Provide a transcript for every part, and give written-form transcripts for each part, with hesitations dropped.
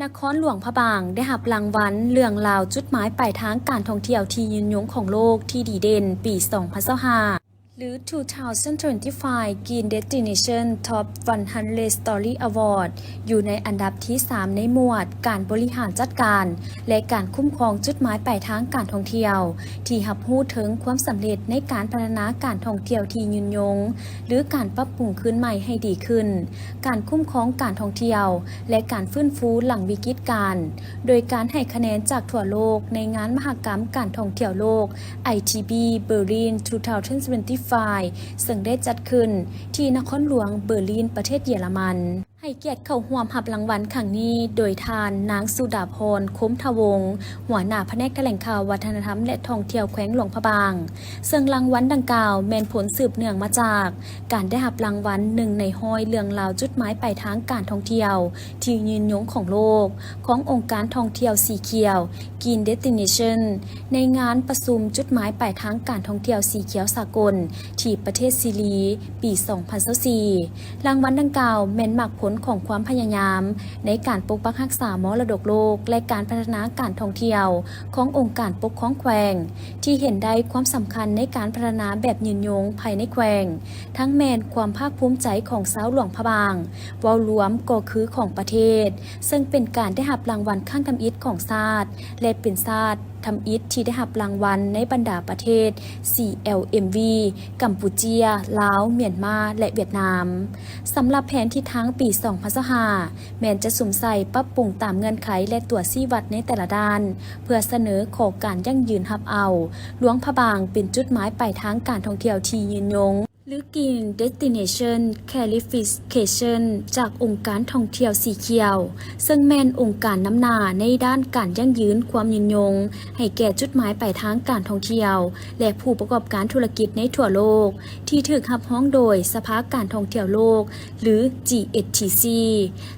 นครหลวงพระบางได้รับรางวัลเรื่องราวจุดหมายปลายทางการท่องเที่ยวที่ยืนยงของโลกที่ดีเด่นปี 2025 หรือ 2025 Green Destination Top 100 Story Award อยู่ในอันดับที่ 3 ในหมวดการบริหารจัดการและการคุ้มครองจุดหมายปลายทางการท่องเที่ยวที่รับรู้ถึงความสำเร็จในการพัฒนาการท่องเที่ยวที่ยืนยงหรือการปรับปรุงคืนใหม่ให้ดีขึ้นการคุ้มครองการท่องเที่ยวและการฟื้นฟูหลังวิกฤตการณ์โดยการให้คะแนนจากทั่วโลกในงานมหกรรมการท่องเที่ยวโลก ITB Berlin 2025 ซึ่งได้จัดขึ้นที่นครหลวงเบอร์ลินประเทศเยอรมันให้เกียรติเข้าร่วมรับรางวัลครั้งนี้โดยทานนางสุดาพรคุ้มทวงศ์หัวหน้าแผนกแถลงข่าววัฒนธรรมและท่องเที่ยวแขวงหลวงพระบางซึ่งรางวัลดังกล่าวแม่นผลสืบเนื่องมาจากการได้รับรางวัลหนึ่งในห้อยเรื่องราวจุดหมายปลายทางการท่องเที่ยวที่ยืนยงของโลกขององค์การท่องเที่ยวสีเขียว Green Destination ในงานประชุมจุดหมายปลายทางการท่องเที่ยวสีเขียวสากลที่ประเทศซิลีปี 2024 รางวัลดังกล่าวแม่นมักผลของความพยายามในการปกปักรักษามรดกโลกและการพัฒนาการท่องเที่ยวขององค์การปกครองแขวงที่เห็นได้ความสำคัญในการพัฒนาแบบยืนยงภายในแขวงทั้งแม่นความภาคภูมิใจของชาวหลวงพระบางเว้ารวมก็คือของประเทศซึ่งเป็นการได้รับรางวัลข้างทำอิฐของชาติและเป็นชาติทำอิฐที่ได้รับรางวัลในบรรดาประเทศ CLMV กัมพูเชียลาวเมียนมาและเวียดนามสำหรับแผนทิศทางปี 2025 แม้นจะสุ่มใส่ปรับปรุงตามเงื่อนไขและตรวจชี้วัดในแต่ละด้านเพื่อเสนอขอการยั่งยืนรับเอาหลวงพระบางเป็นจุดหมายปลายทางการท่องเที่ยวที่ยืนยงหรือ Green Destination Qualification จากองค์การท่องเที่ยวสีเขียวซึ่งแม่นองค์การนำหน้าในด้านการยั่งยืนความยืนยงให้แก่จุดหมายปลายทางการท่องเที่ยวและผู้ประกอบการธุรกิจในทั่วโลกที่ถูกรับรองโดยสภาการท่องเที่ยวโลกหรือ GSTC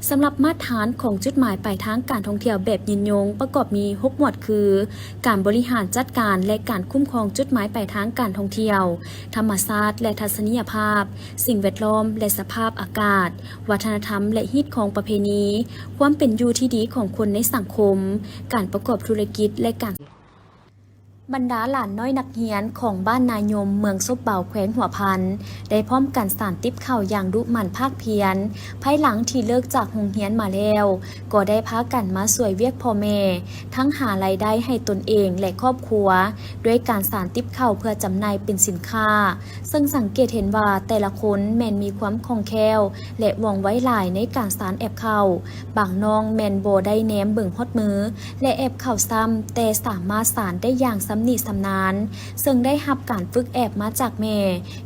สำหรับมาตรฐานของจุดหมายปลายทางการท่องเที่ยวแบบยืนยงประกอบมี6หมวดคือการบริหารจัดการและการคุ้มครองจุดหมายปลายทางการท่องเที่ยวธรรมชาติและทัศนียภาพสิ่งแวดล้อมและสภาพอากาศวัฒนธรรมและฮีตของประเพณีความเป็นอยู่ที่ดีของคนในสังคมการประกอบธุรกิจและการบรรดาหลานน้อยนักเรียนของบ้านนายมเมืองซบเบาแขวงหัวพันได้พร้อมกันสานติ๊บเข่าอย่างดุหมั่นภาคเพียรภายหลังที่เลิกจากโรงเรียนมาแล้วก็ได้พากันมาสวยเวียกพ่อแม่ทั้งหารายได้ให้ตนเองและครอบครัวด้วยการสานติ๊บเข่าเพื่อจำหน่ายเป็นสินค้าซึ่งสังเกตเห็นว่าแต่ละคนแม่นมีความคล่องแคล่วและว่องไวหลายในการสานแอบเข่าบางน้องแม่นโบได้แนมเบิ่งฮอดมือและแอบเข่าซ้ำแต่สามารถสานได้อย่างสำนิสำนานซึ่งได้รับการฝึกแอบมาจากแม่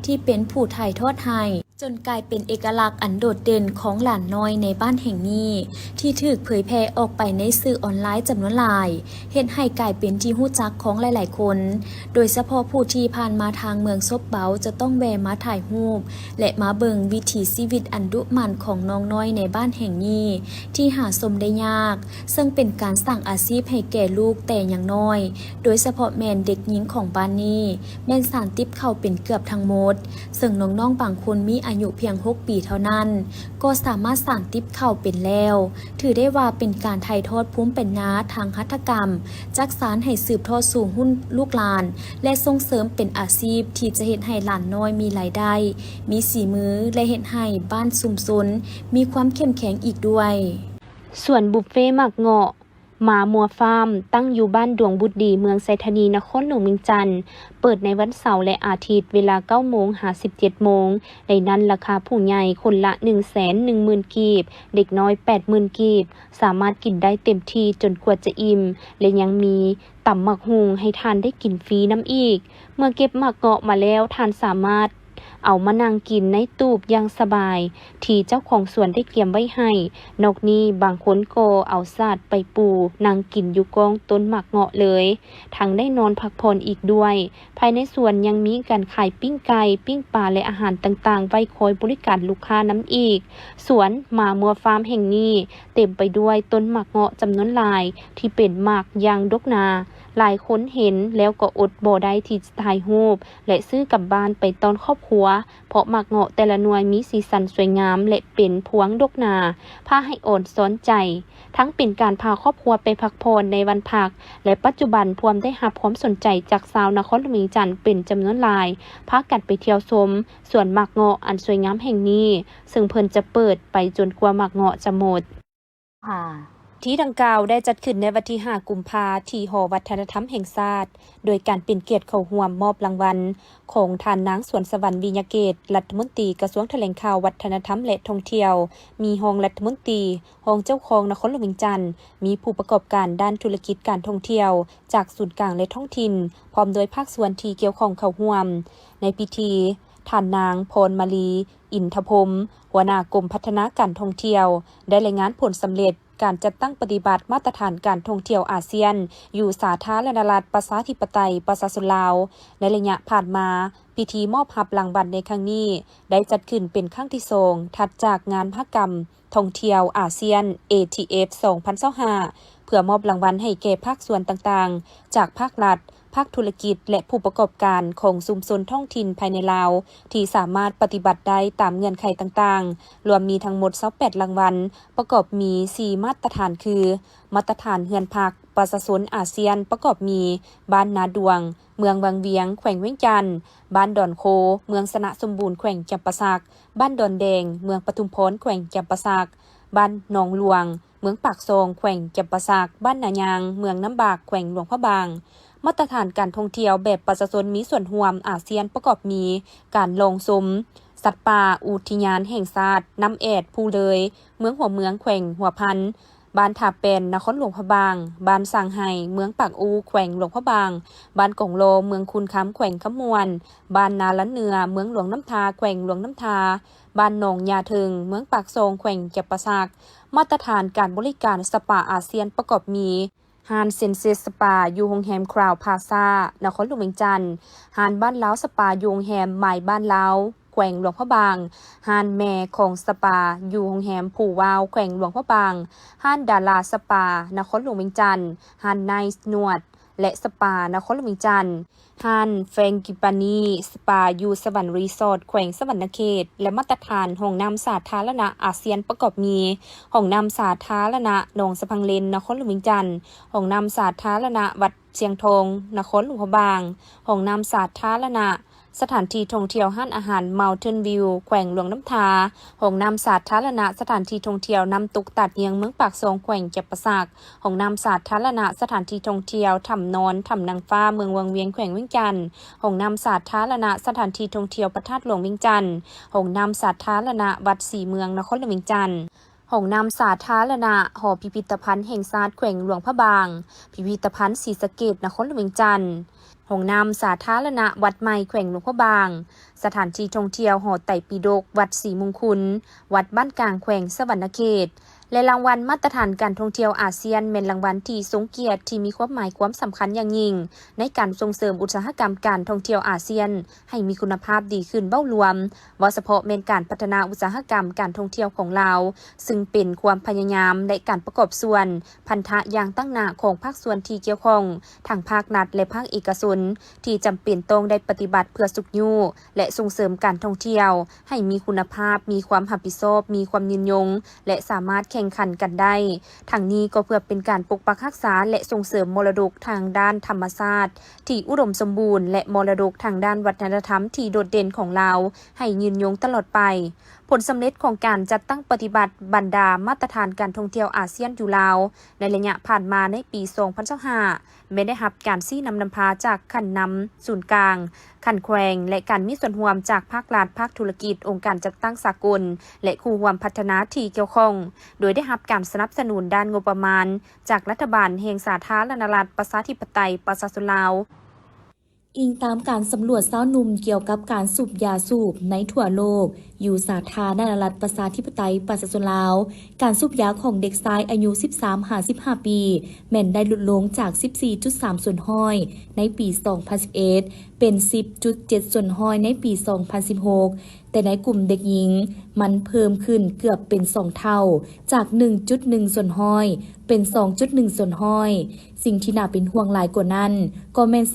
ที่เป็นผู้ถ่ายทอดให้จนกลายเป็นเอกลักษณ์อันโดดเด่นของหลานน้อยในบ้านแห่งนี้ที่ถูกเผยแพร่ออกไปในสื่อออนไลน์จำนวนหลายเฮ็ดให้กลายเป็นที่รู้จักของหลายๆคนโดยเฉพาะผู้ที่ผ่านมาทางเมืองซบเบาจะต้องแวะมาถ่ายรูปและมาเบิ่งวิถีชีวิตอันดุมันของน้องน้อยในบ้านแห่งนี้ที่หาชมได้ยากซึ่งเป็นการสร้างอาชีพให้แก่ลูกแต่อย่างน้อยโดยเฉพาะแม่นเด็กหญิงของบ้านนี้แม่นสานติ๊บเข้าเป็นเกือบทั้งหมดซึ่งน้องๆบางคนมีอายุเพียง6 ปีเท่านั้นก็สามารถสานติ๊บเข้าเป็นแล้วถือได้ว่าเป็นการถ่ายทอดภูมิปัญญาทางหัตถกรรมจักสานให้สืบทอดสู่หุ้นลูกหลานและส่งเสริมเป็นอาชีพที่จะเฮ็ดให้หลานน้อยมีรายได้มีสีมือและเฮ็ดให้บ้านชุมชนมีความเข้มแข็งอีกด้วยส่วนบุฟเฟ่หมักเงาะหมามัวฟาร์มตั้งอยู่บ้านดวงบุตรดีเมืองไซธานีนครหลวงเวียงจันทน์เปิดในวันเสาร์และอาทิตย์เวลา 9 โมงหา 17 โมงในนั้นราคาผู้ใหญ่คนละ 110,000 กีบเด็กน้อย 80,000 กีบสามารถกินได้เต็มที่จนกว่าจะอิ่มและยังมีตำหมักหุงให้ทานได้กินฟรีน้ำอีกเมื่อเก็บหมักเงาะมาแล้วทานสามารถเอามานั่งกินในตูบอย่างสบายที่เจ้าของสวนได้เตรียมไว้ให้นอกนี้บางคนก็เอาสาดไปปูนั่งกินอยู่กองต้นหมากเงาะเลยทั้งได้นอนพักผ่อนอีกด้วยภายในสวนยังมีการขายปิ้งไก่ปิ้งปลาและอาหารต่างๆไว้คอยบริการลูกค้าน้ำอีกสวนหมามัวฟาร์มแห่งนี้เต็มไปด้วยต้นหมากเงาะจำนวนหลายที่เป็นหมากยางดกนาหลายคนเห็นแล้วก็อดบ่ได้ที่จะถ่ายรูปและซื้อกลับบ้านไปตอนครอบครัว เพราะหมากเงาะแต่ละหน่วยมีสีสันสวยงามและเป็นพวงดกหนาพาให้โอนซ้อนใจทั้งเป็นการพาครอบครัวไปพักผ่อนในวันพักและปัจจุบันพวมได้รับความสนใจจากชาวนครหลวงจันทน์เป็นจำนวนหลายพากันไปเที่ยวชมสวนหมากเงาะอันสวยงามแห่งนี้ซึ่งเพิ่นจะเปิดไปจนกว่าหมากเงาะจะหมดที่ดังกล่าวได้จัดขึ้นในวันที่ 5 กุมภาพันธ์ที่หอวัฒนธรรมแห่งชาติโดยการเป็นเกียรติเข้าร่วมมอบรางวัลของท่านนางสวนสวรรค์วิญญาเกตรัฐมนตรีกระทรวงแถลงข่าววัฒนธรรมและท่องเที่ยวมีรองรัฐมนตรีรองเจ้าของนครหลวงจันทน์มีผู้ประกอบการด้านธุรกิจการท่องเที่ยวจากศูนย์กลางและท้องถิ่นพร้อมโดยภาคส่วนที่เกี่ยวข้องเข้าร่วมในพิธีท่านนางพรมาลีอินทพรมหัวหน้ากรมพัฒนาการท่องเที่ยวได้รายงานผลสำเร็จการจัดตั้งปฏิบัติมาตรฐานการท่องเที่ยวอาเซียนอยู่สาธารณรัฐประชาธิปไตยประชาชนลาวในระยะผ่านมาพิธีมอบรับรางวัลในครั้งนี้ได้จัดขึ้นเป็นครั้งที่2ถัดจากงานมหกรรมท่องเที่ยวอาเซียน ATF 2025เพื่อมอบรางวัลให้แก่ภาคส่วนต่างๆจากภาครัฐภาคธุรกิจและผู้ประกอบการของชุมชนท้องถิ่นภายในลาวที่สามารถปฏิบัติได้ตามเงื่อนไขต่างๆรวมมีทั้งหมด28รางวัลประกอบมี4มาตรฐานคือมาตรฐานเฮือนพักประชาชนอาเซียนประกอบมีบ้านนาดวงเมืองบางเวียงแขวงเวียงจันทน์บ้านดอนโคเมืองสนะสมบูรณ์แขวงจำปาสักบ้านดอนแดงเมืองปทุมพรแขวงจำปาสักบ้านหนองหลวงเมืองปากซองแขวงจำปาสักบ้านนายางเมืองน้ำบากแขวงหลวงพระบางมาตรฐานการท่องเที่ยวแบบประชาชนมีส่วนร่วมอาเซียนประกอบมีการลงสมสัตว์ป่าอุทยานแห่งชาติน้ำแอดภูเลยเมืองหัวเมืองแขวงหัวพันบ้านถาเป็นนครหลวงพระบางบ้านสางไห่เมืองปากอูแขวงหลวงพระบางบ้านกงโลเมืองคุนค้ำแขวงขมวนบ้านนาละเนือเมืองหลวงน้ำทาแขวงหลวงน้ำทาบ้านหนองยาถึงเมืองปากโซงแขวงจับปะสักมาตรฐานการบริการสปาอาเซียนประกอบมีฮานเซนเซสปาอยู่โรงแรมคราวพาซานครหลวงเวียงจันทน์ฮานบ้านเล้าสปาอยู่โรงแรมหมายบ้านเล้าแขวงหลวงพระบางฮานแม่ของสปาอยู่โรงแรมผู่วาวแขวงหลวงพระบางฮานดาราสปานครหลวงเวียงจันทน์ฮานไนส์นวดและสปานครหลวงเวียงจันทน์ฮานแฟงกิปานีสปาอยู่สวรรค์รีสอร์ทแขวงสวรรณเขตและมาตรฐานห้องน้ำสาธารณะอาเซียนประกอบมีห้องน้ำสาธารณะหนองสะพังเลนนครหลวงเวียงจันทน์ห้องน้ำสาธารณะวัดเชียงทองนครหลวงพระบางห้องน้ำสาธารณะสถานที่ท่องเที่ยวห้านอาหาร Mountain View แขวงหลวงน้ำทาห้องน้ำสาธารณะสถานที่ท่องเที่ยวน้ำตกตัดเยียงเมืองปากซองแขวงจับปะสักห้องน้ำสาธารณะสถานที่ท่องเที่ยวถ้ำนอนถ้ำนางฟ้าเมืองวังเวียงแขวงเวียงจันทน์ห้องน้ำสาธารณะสถานที่ท่องเที่ยวพระธาตุหลวงเวียงจันทน์ห้องน้ำสาธารณะวัดศรีเมืองนครหลวงเวียงจันทน์ห้องน้ำสาธารณะหอพิพิธภัณฑ์แห่งชาติแขวงหลวงพระบางพิพิธภัณฑ์ศรีสะเกษนครหลวงเวียงจันทน์ห้องน้ำสาธารณะวัดใหม่แขวงหลวงพระบางสถานที่ท่องเที่ยวหอไต่ปีดกวัดศรีมงคลวัดบ้านกลางแขวงสวรรณเขตและรางวัลมาตรฐานการท่องเที่ยวอาเซียนเป็นรางวัลที่ทรงเกียรติที่มีความหมายความสำคัญอย่างยิ่งในการส่งเสริมอุตสาหกรรมการท่องเที่ยวอาเซียนให้มีคุณภาพดีขึ้นเบ้ารวมว่าเฉพาะเป็นการพัฒนาอุตสาหกรรมการท่องเที่ยวของเราซึ่งเป็นความพยายามในการประกอบส่วนพันธะอย่างตั้งหน้าของภาคส่วนที่เกี่ยวข้องทั้งภาครัฐและภาคเอกชนที่จำเป็นต้องได้ปฏิบัติเพื่อสุขอยู่และส่งเสริมการท่องเที่ยวให้มีคุณภาพมีความรับผิดชอบมีความยืนยงและสามารถแข่งขันกันได้ทั้งนี้ก็เพื่อเป็นการปกปักรักษาและส่งเสริมมรดกทางด้านธรรมชาติที่อุดมสมบูรณ์และมรดกทางด้านวัฒนธรรมที่โดดเด่นของเราให้ยืนยงตลอดไปผลสำเร็จของการจัดตั้งปฏิบัติบรรดามาตรฐานการท่องเที่ยวอาเซียนอยู่ลาวในระยะผ่านมาในปี 2025ไม่ได้รับการซี้นำพาจากขันนำศูนย์กลางขันแขวงและการมีส่วนร่วมจากภาครัฐภาคธุรกิจองค์การจัดตั้งสากลและคู่ร่วมพัฒนาที่เกี่ยวข้องโดยได้รับการสนับสนุนด้านงบประมาณจากรัฐบาลแห่งสาธารณรัฐประชาธิปไตยประชาชนลาวอิงตามการสำรวจเศร้าหนุ่มเกี่ยวกับการสูบยาสูบในทั่วโลก อยู่สาธารณรัฐประชาธิปไตยประชาชนลาวการสูบยาของเด็กชายอายุ 13-15 ปีแม่นได้ลดลงจาก 14.3 ส่วนห้อยในปี 2011 เป็น 10.7 ส่วนห้อยในปี 2016 แต่ในกลุ่มเด็กหญิงมันเพิ่มขึ้นเกือบเป็น 2 เท่าจาก 1.1 ส่วนห้อยเป็น 2.1 ส่วนห้อยสิ่งที่น่าเป็นห่วงหลายกว่านั้นก็แม่น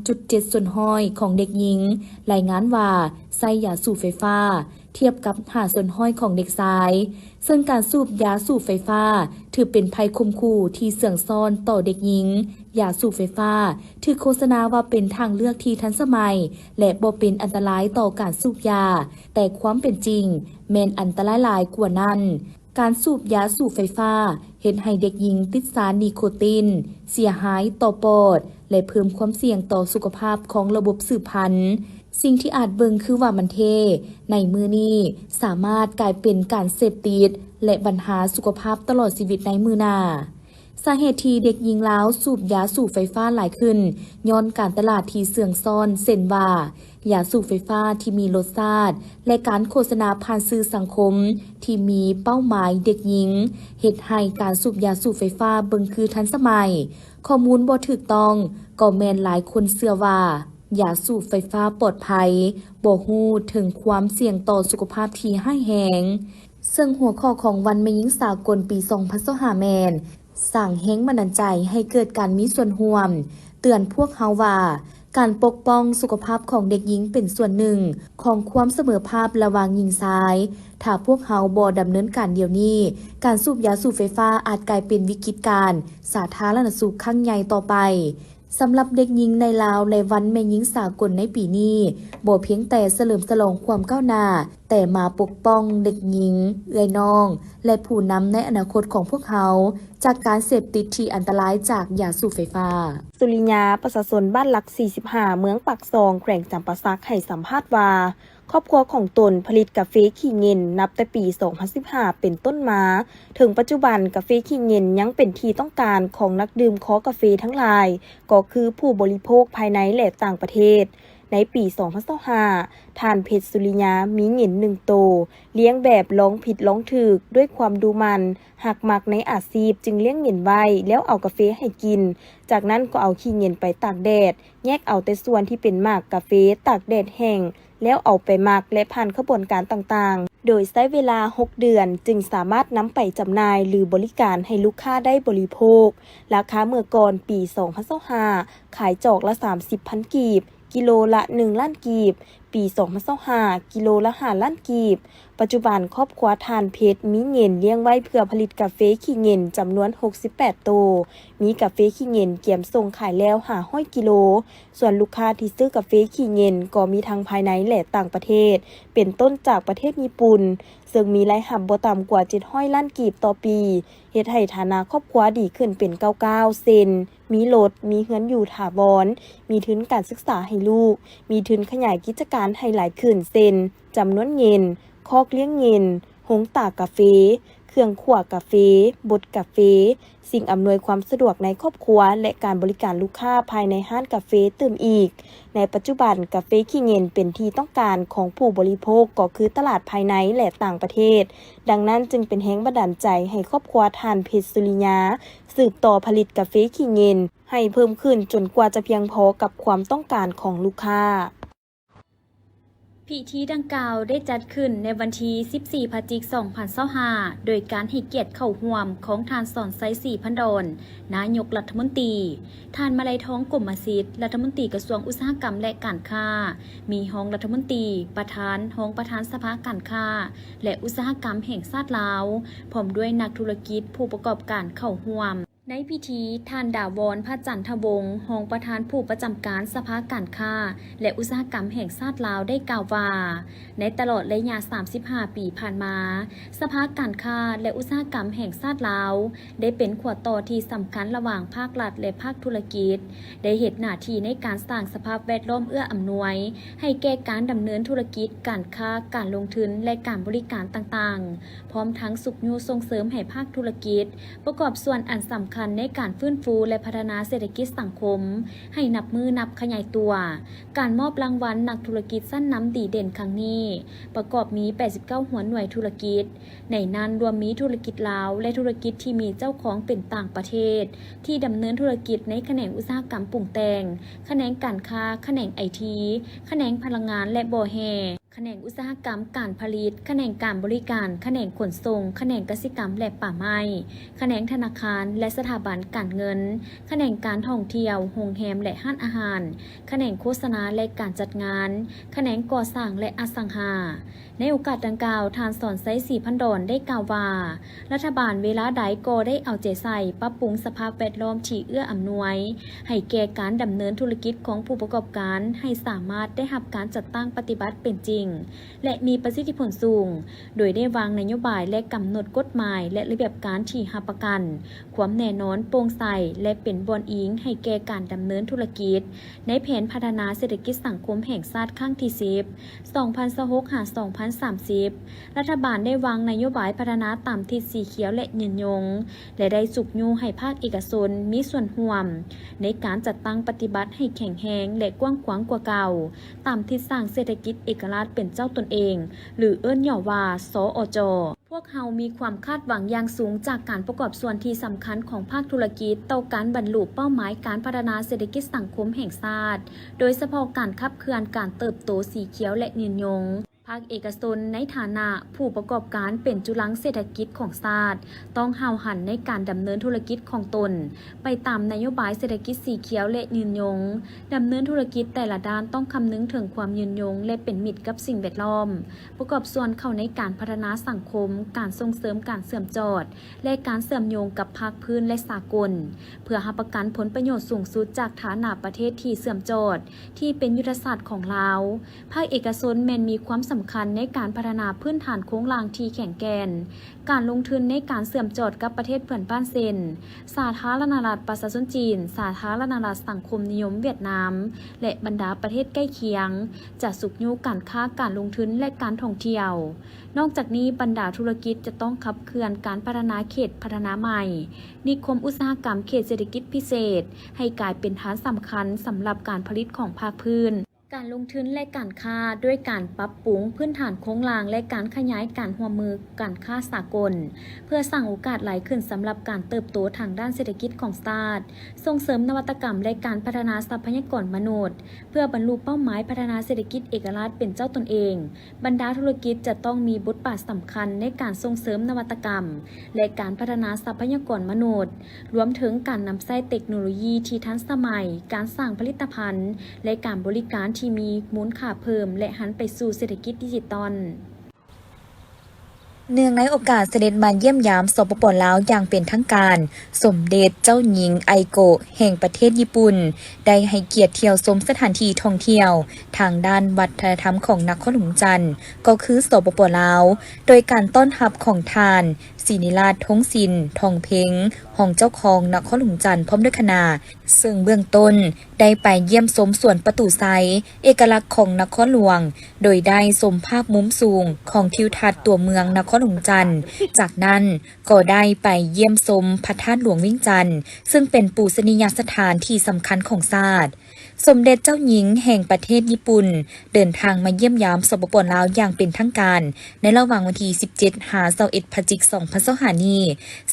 3.7 ส่วนห้อยของเด็กหญิงรายงานว่าใช้ยาสูบไฟฟ้าเทียบกับ5 ส่วนห้อยของเด็กชายซึ่งการสูบยาสูบไฟฟ้าถือเป็นภัยคุมขู่ที่เสื่องซ่อนต่อเด็กหญิงยาสูบไฟฟ้าถือโฆษณาว่าเป็นทางเลือกที่ทันสมัยและบ่เป็นอันตรายต่อการสูบยาแต่ความเป็นจริงแม่นอันตรายหลายกว่านั้นการสูบยาสูบไฟฟ้าเฮ็ดให้เด็กหญิงติดสารนิโคตินเสียหายต่อปอดและเพิ่มความเสี่ยงต่อสุขภาพของระบบสืบพันธุ์สิ่งที่อาจเบิ่งคือว่ามันเทในมือนี้สามารถกลายเป็นการเสพติดและปัญหาสุขภาพตลอดชีวิตในมือหน้าสาเหตุที่เด็กหญิงลาวสูบยาสูบไฟฟ้าหลายขึ้นย้อนการตลาดที่เสื่องซ่อนเส้นว่ายาสูบไฟฟ้าที่มีรสชาติและการโฆษณาผ่านสื่อสังคมที่มีเป้าหมายเด็กหญิงเฮ็ดให้การสูบยาสูบไฟฟ้าเบิ่งคือทันสมัยข้อมูลบ่ถูกต้องก็แม่นหลายคนเชื่อว่ายาสูบไฟฟ้าปลอดภัยบ่ฮู้ถึงความเสี่ยงต่อสุขภาพที่ร้ายแรงซึ่งหัวข้อของวันแม่หญิงสากลปี 2025 แม่นสร้างแรงบันดาลใจให้เกิดการมีส่วนร่วมเตือนพวกเฮาว่าการปกป้องสุขภาพของเด็กหญิงเป็นส่วนหนึ่งของความเสมอภาพระหว่างหญิงชายถ้าพวกเฮาบ่ดำเนินการเดี๋ยวนี้การสูบยาสูบไฟฟ้าอาจกลายเป็นวิกฤตการณ์สาธารณสุขครั้งใหญ่ต่อไปสำหรับเด็กหญิงในลาวในวันแม่หญิงสากลในปีนี้บ่เพียงแต่เฉลิมฉลองความก้าวหน้าแต่มาปกป้องเด็กหญิงเอื้อยน้องและผู้นำในอนาคตของพวกเขาจากการเสพติดที่อันตรายจากยาสูบไฟฟ้าสุริยาประชาชนบ้านหลัก 45 เมืองปากซองแขวงจำปาสักให้สัมภาษณ์ว่าครอบครัวของตนผลิตกาแฟขี้เงินนับแต่ปี 2015 เป็นต้นมาถึงปัจจุบันกาแฟขี้เงินยังเป็นที่ต้องการของนักดื่มคอกาแฟทั้งหลายก็คือผู้บริโภคภายในและต่างประเทศในปี 2025 ท่านเพชรสุริยามีเงิน1โตเลี้ยงแบบลองผิดลองถูกด้วยความดูมันหักมักในอาชีพจึงเลี้ยงเงินไว้แล้วเอากาแฟให้กินจากนั้นก็เอาขี้เงินไปตากแดดแยกเอาแต่ส่วนที่เป็นหมากกาแฟตากแดดแห้งแล้วเอาไปหมักและผ่านกระบวนการต่างๆโดยใช้เวลา6เดือนจึงสามารถนำไปจำหน่ายหรือบริการให้ลูกค้าได้บริโภคราคาเมื่อก่อนปี 2025 ขายจอกละ 30,000 กีบกิโลละ1ล้านกีบปี 2025 กิโลละ5ล้านกีบปัจจุบันครอบครัวทานเพชรมีเงินเลี้ยงไว้เพื่อผลิตกาแฟขี้เงินจำนวน68โตมีกาแฟขี้เงินเกี่ยมส่งขายแล้ว500กิโลส่วนลูกค้าที่ซื้อกาแฟขี้เงินก็มีทั้งภายในและต่างประเทศเป็นต้นจากประเทศญี่ปุ่นซึ่งมีรายรับบ่ต่ำกว่า700ล้านกีบต่อปีเฮ็ดให้ฐานะครอบครัวดีขึ้นเป็น99เซนมีรถมีเฮือนอยู่ถาวรมีทุนการศึกษาให้ลูกมีทุนขยายกิจการให้หลายขึ้นเซนจำนวนเงินคอกเลี้ยงเงินหงตากกาแฟเครื่องคั่วกาแฟบดกาแฟสิ่งอำนวยความสะดวกในครอบครัวและการบริการลูกค้าภายในห้างกาแฟเติมอีกในปัจจุบันกาแฟขี้เงินเป็นที่ต้องการของผู้บริโภคก็คือตลาดภายในและต่างประเทศดังนั้นจึงเป็นแรงบันดาลใจให้ครอบครัวทานเพชรสุริยาสืบต่อผลิตกาแฟขี้เงินให้เพิ่มขึ้นจนกว่าจะเพียงพอกับความต้องการของลูกค้าพิธีดังกล่าวได้จัดขึ้นในวันที่ 14 พฤศจิกายน 2025 โดยการให้เกียรติเข้าร่วมของท่านสอนไซศรีพันดอนนายกรัฐมนตรีท่านมาลัยทองกลมสิทธิ์รัฐมนตรีกระทรวงอุตสาหกรรมและการค้ามีรองรัฐมนตรีประธานรองประธานสภาการค้าและอุตสาหกรรมแห่งชาติลาวพร้อมด้วยนักธุรกิจผู้ประกอบการเข้าร่วมในพิธีท่านดาวรพระจันทวงศ์รองประธานผู้ประจำการสภาการค้าและอุตสาหกรรมแห่งชาติลาวได้กล่าวว่าในตลอดระยะ35 ปีผ่านมาสภาการค้าและอุตสาหกรรมแห่งชาติลาวได้เป็นขวดต่อที่สำคัญระหว่างภาครัฐและภาคธุรกิจได้เฮ็ดหน้าที่ในการสร้างสภาพแวดล้อมเอื้ออำนวยให้แก่การดำเนินธุรกิจการค้าการลงทุนและการบริการต่างๆพร้อมทั้งสุขยูส่งเสริมให้ภาคธุรกิจประกอบส่วนอันสำคัญ คัญในการฟื้นฟูและพัฒนาเศรษฐกิจสังคมให้นับมือนับขยายตัว การมอบรางวัลนักธุรกิจสั้นน้ำดีเด่นครั้งนี้ประกอบมี 89 หัวหน่วยธุรกิจในนั้นรวมมีธุรกิจลาวและธุรกิจที่มีเจ้าของเป็นต่างประเทศที่ดำเนินธุรกิจในแขนงอุตสาหกรรมปรุงแต่งแขนงการค้าแขนง IT แขนงพลังงานและบ่อแห่แขนงอุตสาหกรรมการผลิตแขนงการบริการแขนงขนส่งแขนงกสิกรรมและป่าไม้แขนงธนาคารและสถาบันการเงินแขนงการท่องเที่ยวโรงแรมและร้านอาหารแขนงโฆษณาและการจัดงานแขนงก่อสร้างและอสังหาในโอกาสดังกล่าวทานสอนไซสีพันดอนได้กล่าวว่ารัฐบาลเวลาใดก็ได้เอาใจใส่ปรับปรุงสภาพแวดล้อมที่เอื้ออำนวยให้แก่การดำเนินธุรกิจของผู้ประกอบการให้สามารถได้รับการจัดตั้งปฏิบัติเป็นจริงและมีประสิทธิผลสูงโดยได้วางนโยบายและกำหนดกฎหมายและระเบียบการที่รับประกันความแน่นอนโปร่งใสและเป็นบอนอิงให้แก่การดำเนินธุรกิจในแผนพัฒนาเศรษฐกิจสังคมแห่งชาติครั้งที่10 2026-2030 รัฐบาลได้วางนโยบายพัฒนาตามทิศสีเขียวและยืนยงและได้สุกยูให้ภาคเอกชนมีส่วนร่วมในการจัดตั้งปฏิบัติให้แข็งแรงและกว้างขวางกว่าเก่าตามทิศสร้างเศรษฐกิจเอกราชเป็นเจ้าตนเองหรือเอิ้นย่อว่าสอจ.พวกเรามีความคาดหวังอย่างสูงจากการประกอบส่วนที่สำคัญของภาคธุรกิจต่อการบรรลุเป้าหมายการพัฒนาเศรษฐกิจสังคมแห่งชาติโดยเฉพาะการขับเคลื่อนการเติบโตสีเขียวและยืนยงภาคเอกชนในฐานะผู้ประกอบการเป็นจุลังเศรษฐกิจของชาติต้องห้าวหันในการดำเนินธุรกิจของตนไปตามนโยบายเศรษฐกิจสีเขียวและยืนยงดำเนินธุรกิจแต่ละด้านต้องคำนึงถึงความยืนยงและเป็นมิตรกับสิ่งแวดล้อมประกอบส่วนเข้าในการพัฒนาสังคมการส่งเสริมการเสื่อมจอดและการเสื่อมโยงกับภาคพื้นและสากลเพื่อรับประกันผลประโยชน์สูงสุดจากฐานะประเทศที่เสื่อมจอดที่เป็นยุทธศาสตร์ของลาวภาคเอกชนแม้นมีความสำคัญในการพัฒนาพื้นฐานโครงสร้างที่แข็งแกร่งการลงทุนในการเสื่อมจอดกับประเทศเพื่อนบ้านเช่นสาธารณรัฐประชาชนจีนสาธารณรัฐสังคมนิยมเวียดนามและบรรดาประเทศใกล้เคียงจะสุกยุการค้าการลงทุนและการท่องเที่ยวนอกจากนี้บรรดาธุรกิจจะต้องขับเคลื่อนการพัฒนาเขตพัฒนาใหม่นิคมอุตสาหกรรมเขตเศรษฐกิจพิเศษให้กลายเป็นฐานสำคัญสำหรับการผลิตของภาคพื้นการลงทุนและการค้าด้วยการปรับปรุงพื้นฐานโครงสร้างและการขยายการร่วมมือการค้าสากลเพื่อสร้างโอกาสหลายขึ้นสำหรับการเติบโตทางด้านเศรษฐกิจของชาติส่งเสริมนวัตกรรมและการพัฒนาทรัพยากรมนุษย์เพื่อบรรลุเป้าหมายพัฒนาเศรษฐกิจเอกราชเป็นเจ้าตนเองบรรดาธุรกิจจะต้องมีบทบาทสำคัญในการส่งเสริมนวัตกรรมและการพัฒนาทรัพยากรมนุษย์รวมถึงการนำใช้เทคโนโลยีที่ทันสมัยการสร้างผลิตภัณฑ์และการบริการที่มีมูลค่าเพิ่มและหันไปสู่เศรษฐกิจดิจิตอลเนื่องในโอกาสเสด็จมาเยี่ยมยามสปป.ลาวอย่างเป็นทางการสมเด็จเจ้าหญิงไอโกะแห่งประเทศญี่ปุ่นได้ให้เกียรติเที่ยวชมสถานที่ท่องเที่ยวทางด้านวัฒนธรรมของนครหลวงจันทร์ก็คือสปป.ลาวโดยการต้อนรับของทานศิริราชทงศิลป์ทองเพ็งห้องเจ้าของนครหลวงจันทร์พร้อมด้วยคณะซึ่งเบื้องต้นได้ไปเยี่ยมชมสวนประตูไซเอกลักษณ์ของนครหลวงโดยได้ชมภาพมุมสูงของทิวทัศน์ตัวเมืองนครหลวงจันทร์จากนั้นก็ได้ไปเยี่ยมชมพระธาตุหลวงวิ่งจันทร์ซึ่งเป็นปูชนียสถานที่สำคัญของชาติสมเด็จเจ้าหญิงแห่งประเทศญี่ปุ่นเดินทางมาเยี่ยมยามสปป.ลาวอย่างเป็นทางการในระหว่างวันที่17-21 พฤศจิกายน 2025 นี้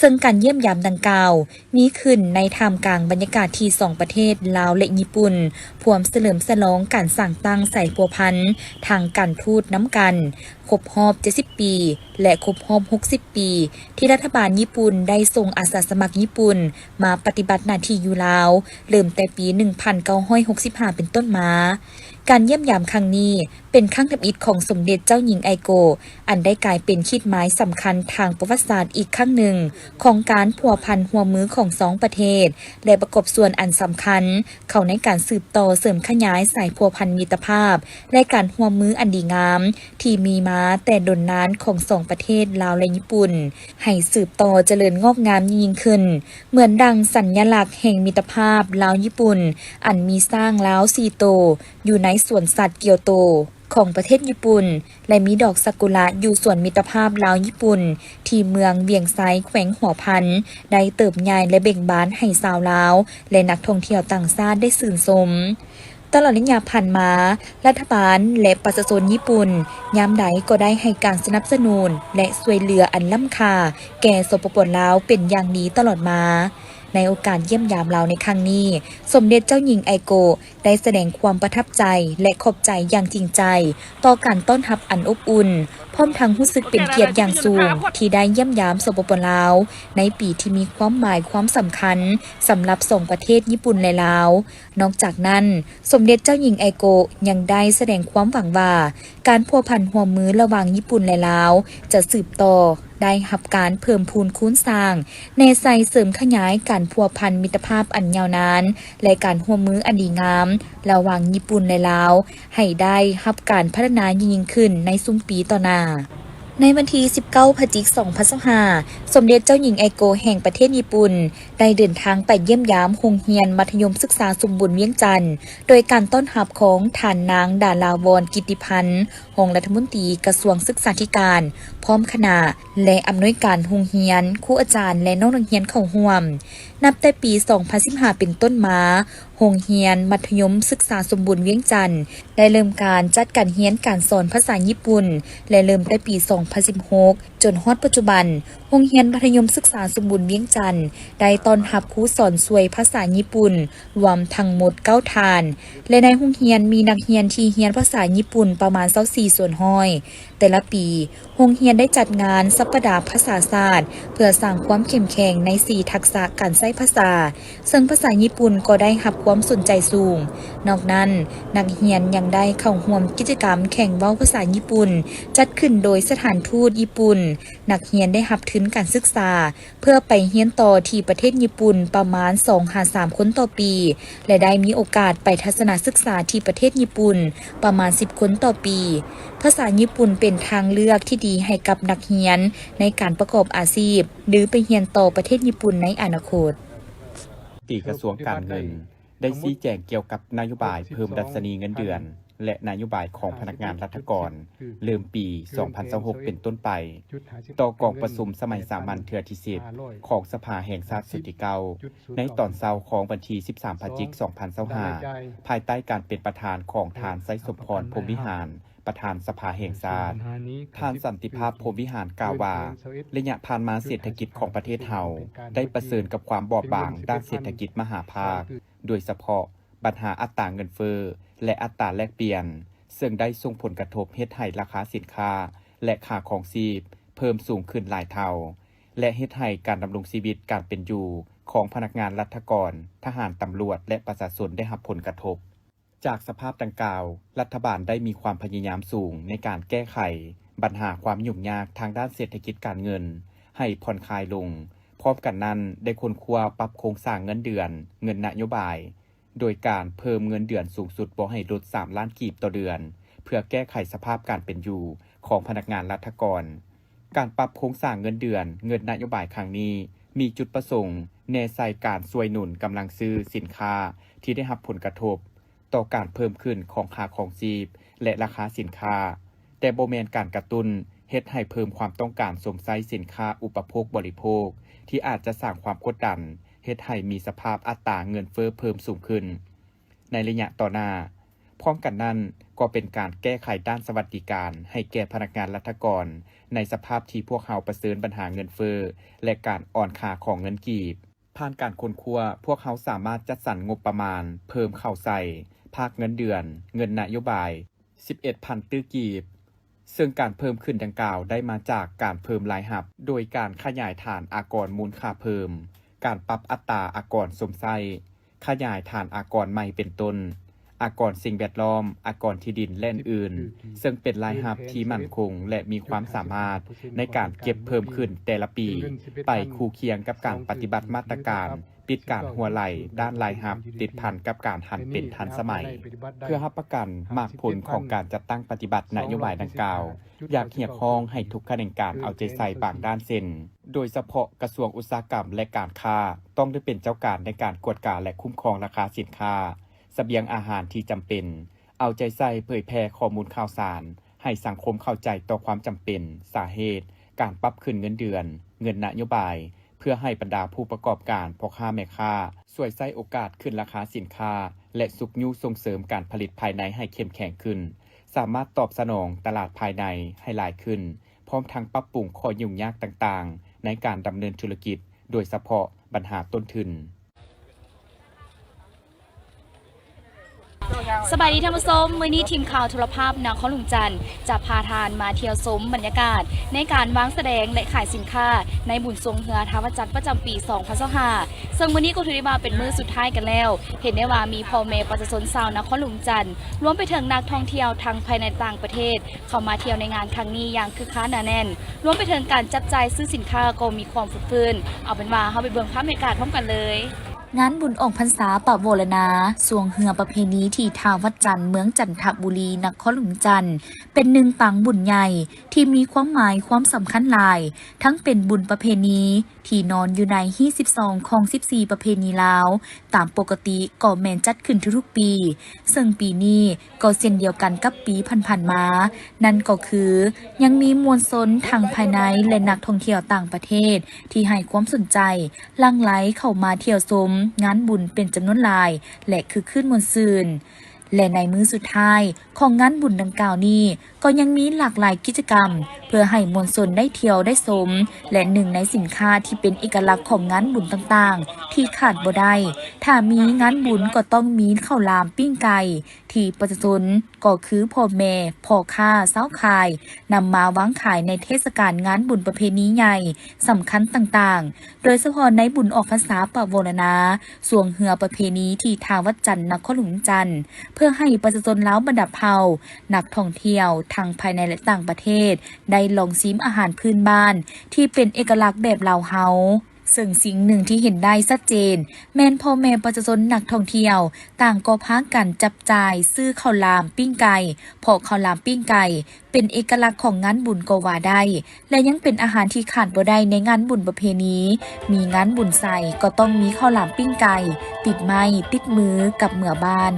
ซึ่งการเยี่ยมยามดังกล่าวมีขึ้นในท่ามกลางบรรยากาศที่สองประเทศลาวและญี่ปุ่นพร้อมเฉลิมฉลองการสร้างตั้งสายพัวพันทางการทูตน้ำกันครบรอบ70 ปีและครบรอบ60 ปีที่รัฐบาลญี่ปุ่นได้ส่งอาสาสมัครญี่ปุ่นมาปฏิบัติหน้าที่อยู่ลาวเริ่มแต่ปี 1965 เป็นต้นมาการเยี่ยมยามครั้งนี้เป็นครั้งทำอิฐของสมเด็จเจ้าหญิงไอโกะอันได้กลายเป็นขีดหมายสำคัญทางประวัติศาสตร์อีกครั้งหนึ่งของการพัวพันหัวมือของสองประเทศและประกอบส่วนอันสำคัญเข้าในการสืบต่อเสริมขยายสายพัวพันมิตรภาพและการหัวมืออันดีงามที่มีมาแต่ดนนานของสองประเทศลาวและญี่ปุ่นให้สืบต่อเจริญงอกงามยิ่งขึ้นเหมือนดังสัญลักษณ์แห่งมิตรภาพลาวญี่ปุ่นอันมีสร้างลาว4โตอยู่ในสวนสัตว์เกียวโต ของประเทศญี่ปุ่น และมีดอกซากุระอยู่ส่วนมิตรภาพลาวญี่ปุ่น ที่เมืองเวียงไซแขวงหัวพันได้เติบใหญ่และเบ่งบานให้ชาวลาว และนักท่องเที่ยวต่างชาติได้ชื่นชม ตลอดระยะผ่านมา รัฐบาลและประชาชนญี่ปุ่นยามใดก็ได้ให้การสนับสนุนและช่วยเหลืออันล้ำค่าแก่สปปลาวเป็นอย่างดีตลอดมา ในโอกาสเยี่ยมยามลาวในครั้งนี้ สมเด็จเจ้าหญิงไอโกะได้แสดงความประทับใจและขอบใจอย่างจริงใจ ต่อการต้อนรับอันอบอุ่น พร้อมทั้งรู้สึกเป็นเกียรติอย่างสูงที่ได้เยี่ยมยามสปปลาวในปีที่มีความหมายความสำคัญสำหรับสองประเทศญี่ปุ่นและลาว นอกจากนั้น สมเด็จเจ้าหญิงไอโกะยังได้แสดงความหวังว่า การพัวพันหัวมือระหว่างญี่ปุ่นและลาวจะสืบต่อได้รับการเพิ่มพูนคูณสร้างแนใส่เสริมขยายการพัวพันมิตรภาพอันยาวนานและการร่วมมืออันดีงามระหว่างญี่ปุ่นและลาวให้ได้รับการพัฒนายิ่งขึ้นในซุมปีต่อหน้า ในวันที่ 19 พฤศจิกายน 2025 สมเด็จเจ้าหญิงไอโกะแห่งประเทศญี่ปุ่นได้เดินทางไปเยี่ยมยามโรงเรียนมัธยมศึกษาสมบูรณ์เวียงจันทน์โดยการต้อนรับของท่านนางดาราวรณ์กิตติพันธ์รองรัฐมนตรีกระทรวงศึกษาธิการ พร้อมคณะและอำนวยการโรงเรียนครูอาจารย์และน้องนักเรียนเข้าร่วม นับแต่ปี 2015 เป็นต้นมา โรงเรียนมัธยมศึกษาสมบูรณ์เวียงจันทน์ได้เริ่มการจัดการเรียนการสอนภาษาญี่ปุ่น และเริ่มแต่ปี 2016 จนฮอดปัจจุบัน โรงเรียนมัธยมศึกษาสมบูรณ์เวียงจันทน์ได้ต้อนรับครูสอนสวยภาษาญี่ปุ่น รวมทั้งหมด 9 ฐาน และในโรงเรียนมีนักเรียนที่เรียนภาษาญี่ปุ่นประมาณ 24 ส่วนห้อย แต่ละปี โรงเรียนได้จัดงานสัปดาห์ภาษาศาสตร์เพื่อสร้างความเข้มแข็งใน 4 ทักษะการใช้ภาษา ซึ่งภาษาญี่ปุ่นก็ได้รับความสนใจสูง นอกนั้น นักเรียนยังได้เข้าร่วมกิจกรรมแข่งเว้าภาษาญี่ปุ่น จัดขึ้นโดยสถานทูตญี่ปุ่น นักเรียนได้รับทุนการศึกษา เพื่อไปเรียนต่อที่ประเทศญี่ปุ่นประมาณ 2-3 คนต่อปี และได้มีโอกาสไปทัศนศึกษาที่ประเทศญี่ปุ่นประมาณ 10 คนต่อปี ภาษาญี่ปุ่นเป็นทางเลือกที่ดีให้กับนักเรียนในการประกอบอาชีพ หรือไปเรียนต่อประเทศญี่ปุ่นในอนาคต ตีกระทรวงการเงินได้ชี้แจงเกี่ยวกับนโยบายเพิ่มดัชนีเงินเดือน และนโยบายของพนักงานรัฐกรเริ่มปี 2026 เป็นต้นไป ต่อกองประชุมสมัยสามัญเทื่อที่10ของสภาแห่งชาติสุดที่9ในตอนเช้าของวันที่ 13 พฤศจิกายน 2025 ภายใต้การเป็นประธานของทานไซสมพรพรหมวิหาร ประธานสภาแห่งชาติท่านสันติภาพพรหมวิหารกล่าวว่าระยะผ่านมาเศรษฐกิจของประเทศเฮาได้ประเสริญกับความบอบบางด้านเศรษฐกิจมหาภาค โดยเฉพาะปัญหาอัตราเงินเฟ้อและอัตราแลกเปลี่ยน ซึ่งได้ส่งผลกระทบเฮ็ดให้ราคาสินค้า และค่าของชีพเพิ่มสูงขึ้นหลายเท่า และเฮ็ดให้การดำรงชีวิตการเป็นอยู่ของพนักงานรัฐกร ทหารตำรวจและประชาชนได้รับผลกระทบ จากสภาพดังกล่าว รัฐบาลได้มีความพยายามสูงในการแก้ไขปัญหาความยุ่งยากทางด้านเศรษฐกิจการเงิน ให้ผ่อนคลายลง พร้อมกันนั้นได้ค้นคว้าปรับโครงสร้างเงินเดือน เงินนโยบาย โดยการเพิ่มเงินเดือนสูงสุดบ่ให้ลด3 ล้านกีบต่อเดือน เพื่อแก้ไขสภาพการเป็นอยู่ของพนักงานรัฐกร การปรับโครงสร้างเงินเดือน เงินนโยบายครั้งนี้ มีจุดประสงค์แนใส่การช่วยหนุนกำลังซื้อสินค้าที่ได้รับผลกระทบ ต่อการเพิ่มขึ้นของค่าของชีพและราคาสินค้า แต่บ่แม่นการกระตุ้นเฮ็ดให้เพิ่มความต้องการสมไส้สินค้าอุปโภคบริโภค ที่อาจจะสร้างความกดดันเฮ็ดให้มีสภาพอัตราเงินเฟ้อเพิ่มสูงขึ้น ในระยะต่อหน้า พร้อมกันนั้นก็เป็นการแก้ไขด้านสวัสดิการให้แก่พนักงานรัฐกร ในสภาพที่พวกเขาประเสริญปัญหาเงินเฟ้อและการอ่อนค่าของเงินกีบ ผ่านการค้นคว้าพวกเขาสามารถจัดสรรงบประมาณเพิ่มเข้าใส่ภาคเงินเดือน เงินนโยบาย 11,000 ตื้อกีบ ซึ่งการเพิ่มขึ้นดังกล่าวได้มาจากการเพิ่มรายรับ โดยการขยายฐานอากรมูลค่าเพิ่ม การปรับอัตราอากรสมไส้ขยายฐานอากรใหม่เป็นต้น อากรสิ่งแวดล้อม อากรที่ดินและอื่นๆซึ่งเป็นรายรับที่มั่นคงและมีความสามารถในการเก็บเพิ่มขึ้นแต่ละปี ไปคู่เคียงกับการปฏิบัติมาตรการปิดการหัวไหลด้านรายรับติดพันกับการหันเป็นทันสมัย เพื่อรับประกันมากผลของการจัดตั้งปฏิบัตินโยบายดังกล่าว อยากเรียกร้องให้ทุกขบวนการเอาใจใส่บางด้านเช่นโดยเฉพาะกระทรวงอุตสาหกรรมและการค้าต้องได้เป็นเจ้าการในการกวดกาและคุ้มครองราคาสินค้าเสบียงอาหารที่จำเป็น เอาใจใส่เผยแพร่ข้อมูลข่าวสารให้สังคมเข้าใจต่อความจำเป็นสาเหตุการปรับขึ้นเงินเดือนเงินนโยบายเพื่อให้บรรดาผู้ประกอบการพ่อค้าแม่ค้าช่วยใช้โอกาสขึ้นราคาสินค้าและสุกยุส่งเสริมการผลิตภายในให้เข้มแข็งขึ้นสามารถตอบสนองตลาดภายในให้หลายขึ้นพร้อมทั้งปรับปรุงข้อยุ่งยากต่างๆในการดำเนินธุรกิจโดยเฉพาะปัญหาต้นทุน สบายดีท่านผู้ชมมื้อนี้ทีมข่าวโทรภาพนครหลวงจันทร์จะพาทานมาเที่ยวชมบรรยากาศในการวางแสดงและขายสินค้าในบุญทรงเฮือท้าวจันทร์ประจำปี 2025ซึ่งมื้อนี้ก็ถือได้ว่าเป็นมื้อสุดท้ายกันแล้ว เห็นได้ว่ามีพ่อแม่ประชาชนชาวนครหลวงจันทร์รวมไปถึงนักท่องเที่ยวทั้งภายในต่างประเทศเข้ามาเที่ยวในงานครั้งนี้อย่างคึกคักหนาแน่นรวมไปถึงการจับจ่ายซื้อสินค้าก็มีความฟุ่มเฟือยเอาเป็นว่าเฮาไปเบิ่งภาพบรรยากาศพร้อมกันเลยงานบุญออกพรรษาปะโวลนาสวงเหือประเพณีที่ทางวัดจันทร์เมืองจันทบุรีนครหลวงจันทร์เป็นหนึ่งปังบุญใหญ่ที่มีความหมายความสำคัญหลายทั้งเป็นบุญประเพณีที่นอนอยู่ใน22ของ14ประเพณีลาวตามปกติก็แม่นจัดขึ้นทุกๆปีซึ่งปีนี้ก็เช่นเดียวกันกับปีผ่านๆมานั่นก็คือยังมีมวลชนทั้งภายในและนักท่องเที่ยวต่างประเทศที่ให้ความสนใจหลั่งไหลเข้ามาเที่ยวชมงานบุญเป็นจำนวนหลายและคือขึ้นมวลซืนและในมื้อสุดท้ายของงานบุญดังกล่าวนี้ก็ยังมีหลากหลายกิจกรรมเพื่อให้มวลชนได้เที่ยวได้ชมและหนึ่งในสินค้าที่เป็นเอกลักษณ์ของงานบุญต่างๆที่ขาดบ่ได้ถ้ามีงานบุญก็ต้องมีข้าวหลามปิ้งไก่ที่ประชาชนก็คือพ่อแม่พ่อค้าสาวขายนำมาวางขายในเทศกาลงานบุญประเพณีใหญ่สำคัญต่างๆโดยเฉพาะในบุญออกพรรษาปะโวลนาสวงเหือประเพณีที่ทางวัดจันทร์นครหลวงจันทร์เพื่อให้ประชาชนลาวบรรดาเผ่านักท่องเที่ยวทั้งภายในและต่างประเทศได้ลองชิมอาหารพื้นบ้านที่เป็นเอกลักษณ์แบบลาวเฮาซึ่งสิ่งหนึ่งที่เห็นได้ชัดเจนแม่นพ่อแม่ประชาชนนักท่องเที่ยวต่างก็พากันจับจ่ายซื้อข้าวหลามปิ้งไก่เพราะข้าวหลามปิ้งไก่เป็นเอกลักษณ์ของงานบุญก็ว่าได้และยังเป็นอาหารที่ขาดบ่ได้ในงานบุญประเพณีมีงานบุญใส่ก็ต้องมีข้าวหลามปิ้งไก่ติดไม้ติดมือกับเมื่อบ้าน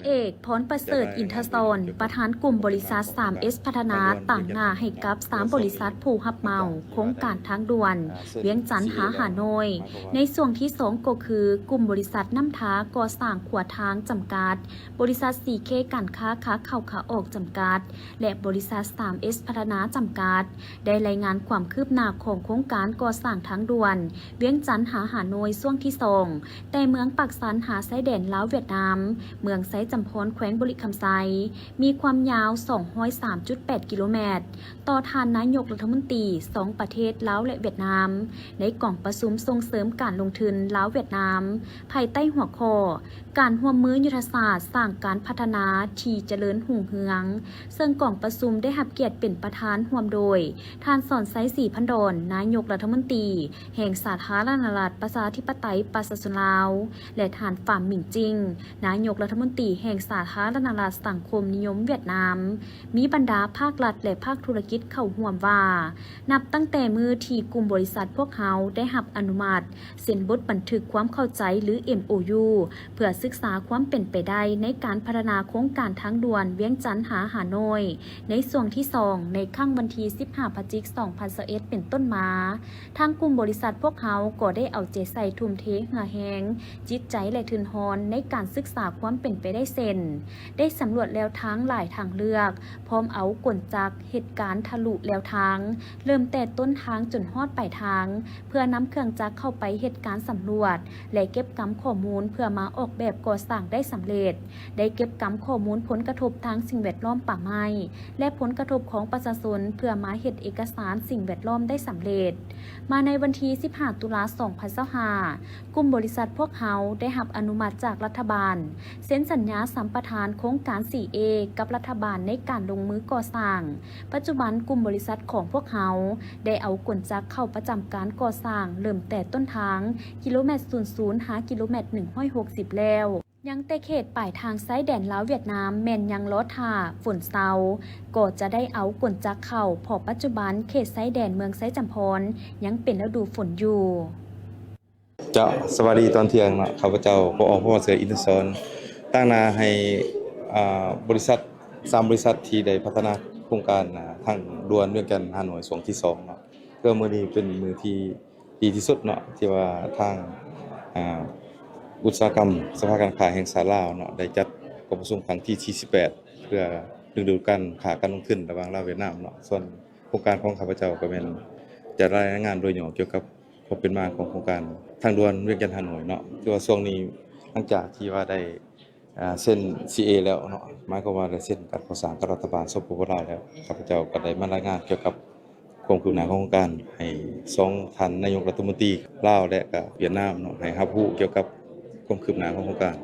เอกพรประเสริฐอินทศรประธานกลุ่มบริษัท 3S พัฒนาต่างหน้าให้กับ3บริษัทผู้รับเหมาโครงการทางด่วนเวียงจันทน์หาหานอยในส่วนที่2ก็คือกลุ่มบริษัทน้ำท้าก่อสร้างขวทางจำกัดบริษัท 4K การค้าขาเข้าขาออกจำกัดและบริษัท 3S พัฒนาจำกัดได้รายงานความคืบหน้าของโครงการก่อสร้างทางด่วนเวียงจันทน์หาหานอยช่วงที่2แต่เมืองปักสันหาไซแดนลาวเวียดนามเมืองไซจำพรแขวงบริคำไซมีความยาว 203.8 กิโลเมตรต่อทานนายกรัฐมนตรี2ประเทศลาวและเวียดนามในกล่องประชุมส่งเสริมการลงทุนลาวเวียดนามภายใต้หัวข้อการร่วมมือยุทธศาสตร์สร้างการพัฒนาที่เจริญหุ่งเฮืองซึ่งกล่องประชุมได้รับเกียรติเป็นประธานร่วมโดยท่านสอนไซศรีพันดอนนายกรัฐมนตรีแห่งสาธารณรัฐประชาธิปไตยประชาชนลาวและท่านฝ่ามหมิงจิงนายกรัฐมนตรีแห่งสาธารณรัฐสังคมนิยมเวียดนามมีบรรดาภาครัฐและภาคธุรกิจเข้าร่วมว่านับตั้งแต่มือที่กลุ่มบริษัทพวกเขาได้รับอนุมัติเซ็นบทบันทึกความเข้าใจหรือ MOU เพื่อศึกษาความเป็นไปได้ในการพัฒนาโครงการทางด่วนเวียงจันทน์หาหานอยในส่วนที่2ในค่ำวันที่15 พฤศจิกายน 2021เป็นต้นมาทางกลุ่มบริษัทพวกเขาก็ได้เอาใจใส่ทุ่มเทเหงื่อแห้งจิตใจและทุนหอนในการศึกษาความเป็นไปได้เซ็นได้สำรวจแล้วทางหลายทางเลือกพร้อมเอากลจักเหตุการณ์ทะลุแล้วทางเริ่มแต่ต้นทางจนฮอดปลายทางเพื่อนำเครื่องจักรเข้าไปเหตุการณ์สำรวจและเก็บกำข้อมูลเพื่อมาออกแบบก่อสร้างได้สำเร็จได้เก็บกำข้อมูลผลกระทบทางสิ่งแวดล้อมป่าไม้และผลกระทบของประชาชนเพื่อมาเฮ็ดเอกสารสิ่งแวดล้อมได้สำเร็จมาในวันที่15 ตุลาคม 2025กลุ่มบริษัทพวกเขาได้รับอนุมัติจากรัฐบาลเซ็นสัญญาสัมปทานโครงการ 4A กับรัฐบาลในการลงมือก่อสร้างปัจจุบันกลุ่มบริษัทของพวกเขาได้เอากลจักรเข้าประจำการก่อสร้างเริ่มแต่ต้นทางกิโลเมตร00หากิโลเมตร160แล้วยังแต่เขตปลายทางซ้ายแดนลาวเวียดนามแม่นยังล้อท่าฝนเซาก็จะได้เอากลจักรเข้าพอปัจจุบันเขตซ้ายแดนเมืองไซจำพรยังเป็นฤดูฝนอยู่ เจ้าสวัสดีตอนเที่ยงเนาะข้าพเจ้าพอเสืออินทศร ตั้งหน้าให้บริษัท3บริษัทที่ได้พัฒนาโครงการทางด่วนเวียงจันทน์ฮานอยช่วงที่2เนาะก็มื้อนี้เป็นมื้อที่ดีที่สุดเนาะที่ว่าทางอุตสาหกรรมสภาการค้าแห่งชาติลาวเนาะได้จัดกองประชุมครั้งที่48เพื่อดึงดูดการค้าการลงทุนระหว่างลาวเวียดนามเนาะส่วนโครงการของข้าพเจ้าก็เป็นจะรายงานโดยย่อเกี่ยวกับความเป็นมาของโครงการทางด่วนเวียงจันทน์ฮานอยเนาะที่ว่าช่วงนี้หลังจากที่ว่าได้เส้น CA แล้วเนาะหมายความว่าได้เส้นการก่อสร้างกับรัฐบาลสปปลาวแล้วข้าพเจ้าก็ได้มารายงานเกี่ยวกับความคืบหน้าของโครงการให้2ท่านนายกรัฐมนตรีลาวและก็เวียดนามเนาะให้รับรู้เกี่ยวกับความคืบหน้าของโครงการ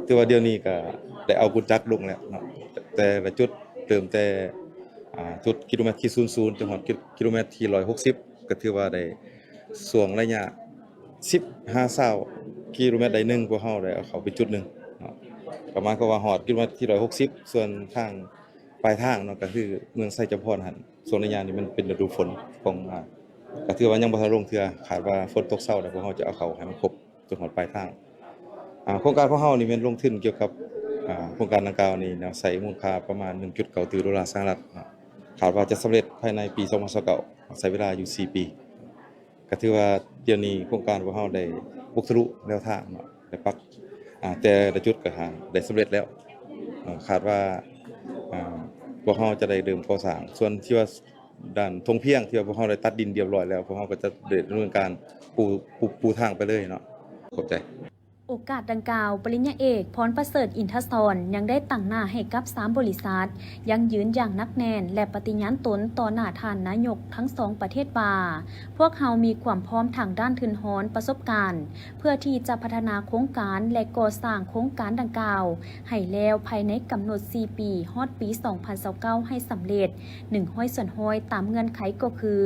ถือว่าเดี๋ยวนี้ก็ได้เอากุญจักรลงแล้วเนาะแต่ละจุดเริ่มแต่จุดกิโลเมตรที่00จนถึงกิโลเมตรที่160ก็ถือว่าได้ช่วงระยะ15-20กิโลเมตรใดหนึงพวกเฮาได้เอาเข้าไปจุดหนึงเนาะประมาณก็ว่าฮอดกิโลเมตรที่160ส่วนทางปลายทางเนาะก็คือเมืองไซจำพรหั่นส่วนระยะนี้มันเป็นฤดูฝนของก็ถือว่ายังบ่ทันลงเทื่อคาดว่าฝนตกเช้าแล้วพวกเฮาจะเอาเข้าให้มันครบจนฮอดปลายทางโครงการของเฮานี่แม่นลงทุนเกี่ยวกับโครงการดังกล่าวนี่แนวใช้มูลค่าประมาณ 1.9 ติวดอลลาร์สหรัฐเนาะคาดว่าจะสำเร็จภายในปี2029ใช้เวลาอยู่4ปีก็ถือว่าเดี๋ยวนี้โครงการของเฮาได้บุกทะลุแนวทางเนาะได้ปักแต่ละจุดก็ได้สำเร็จแล้วคาดว่าพวกเฮาจะได้เริ่มก่อสร้างส่วนที่ว่าด้านทงเพียงที่ว่าพวกเฮาได้ตัดดินเรียบร้อยแล้วพวกเฮาก็จะดำเนินการปูทางไปเลยเนาะขอบใจ โอกาสดังกล่าวปริญญาเอกพรประเสริฐอินทศรยังได้ตั้งหน้าให้กับ3บริษัทยังยืนอย่างนักแน่นและปฏิญาณตนต่อหน้าท่านนายกทั้ง2ประเทศว่าพวกเขามีความพร้อมทางด้านทุนฮ้อนประสบการณ์เพื่อที่จะพัฒนาโครงการและก่อสร้างโครงการดังกล่าวให้แล้วภายในกำหนด4ปีฮอดปี2029ให้สำเร็จ100%ตามเงื่อนไขก็คือ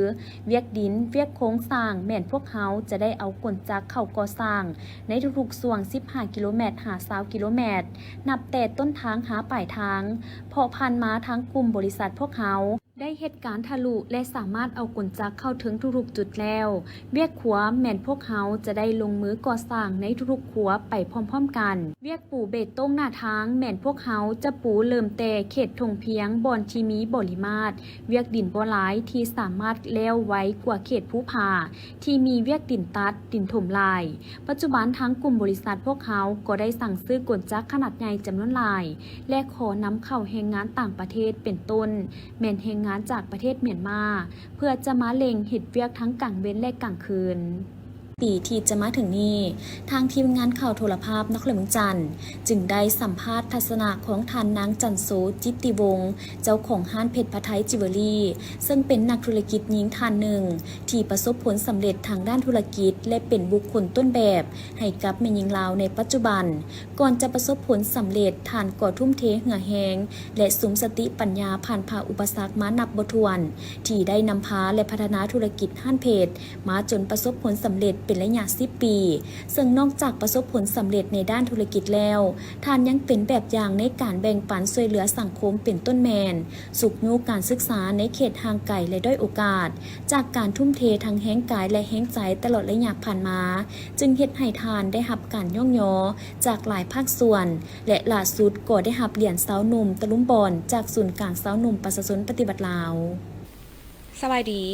เวียกดินเวียกโครงสร้างแม่นพวกเขาจะได้เอากลจักรเข้าก่อสร้างในทุกๆส่วน15 กิโลเมตรหา20 กิโลเมตรนับแต่ต้นทางหาปลายทางเพราะผ่านมาทั้งกลุ่มบริษัทพวกเขาได้เหตุการณ์ทะลุและสามารถเอากลจักรเข้าถึงทุกๆจุดแล้วเวียกขัวแม่นพวกเขาจะได้ลงมือก่อสร้างในทุกๆขัวไปพร้อมๆกันเวียกปูเบตต้งหน้าทางแม่นพวกเขาจะปูเริ่มแต่เขตทงเพียงบ่อนที่มีบริมาตรเวียกดินบ่หลายที่สามารถแล้วไว้กว่าเขตภูผาที่มีเวียกดินตัดดินถมลายปัจจุบันทั้งกลุ่มบริษัทพวกเขาก็ได้สั่งซื้อกลจักรขนาดใหญ่จำนวนหลายและขอนำเข้าแรงงานต่างประเทศเป็นต้นแม่นแรงงานจากประเทศเมียนมาเพื่อจะมาเล็งเฮ็ดเวียกทั้งกลางเว้นและกลางคืนปีที่จะมาถึงนี้ทางทีมงานข่าวโทรภาพนครเมืองจันทร์จึงได้สัมภาษณ์ทัศนะของท่านนางจันโสจิตติวงศ์เจ้าของห้างเพชรพะไทยจิวเวลรี่ซึ่งเป็นนักธุรกิจหญิงท่านหนึ่งที่ประสบผลสำเร็จทางด้านธุรกิจและเป็นบุคคลต้นแบบให้กับแม่หญิงลาวในปัจจุบันก่อนจะประสบผลสำเร็จท่านก็ทุ่มเทเหื่อแหงและสุมสติปัญญาผ่านพาอุปสรรคมานับบ่ถ้วนที่ได้นำพาและพัฒนาธุรกิจห้างเพชรมาจนประสบผลสำเร็จเป็นระยะ10 ปีซึ่งนอกจากประสบผลสำเร็จในด้านธุรกิจแล้วท่านยังเป็นแบบอย่างในการแบ่งปันช่วยเหลือสังคมเป็นต้นแมนสุขยูการศึกษาในเขตห่างไกลและด้อยโอกาสจากการทุ่มเททางแห้งกายและแห้งใจตลอดระยะผ่านมาจึงเฮ็ดให้ทานได้รับการย่องยอจากหลายภาคส่วนและล่าสุดก็ได้รับเหรียญสาวหนุ่มตะลุมบอนจากศูนย์กลางสาวหนุ่มประชาชนปฏิบัติลาวสวัสดี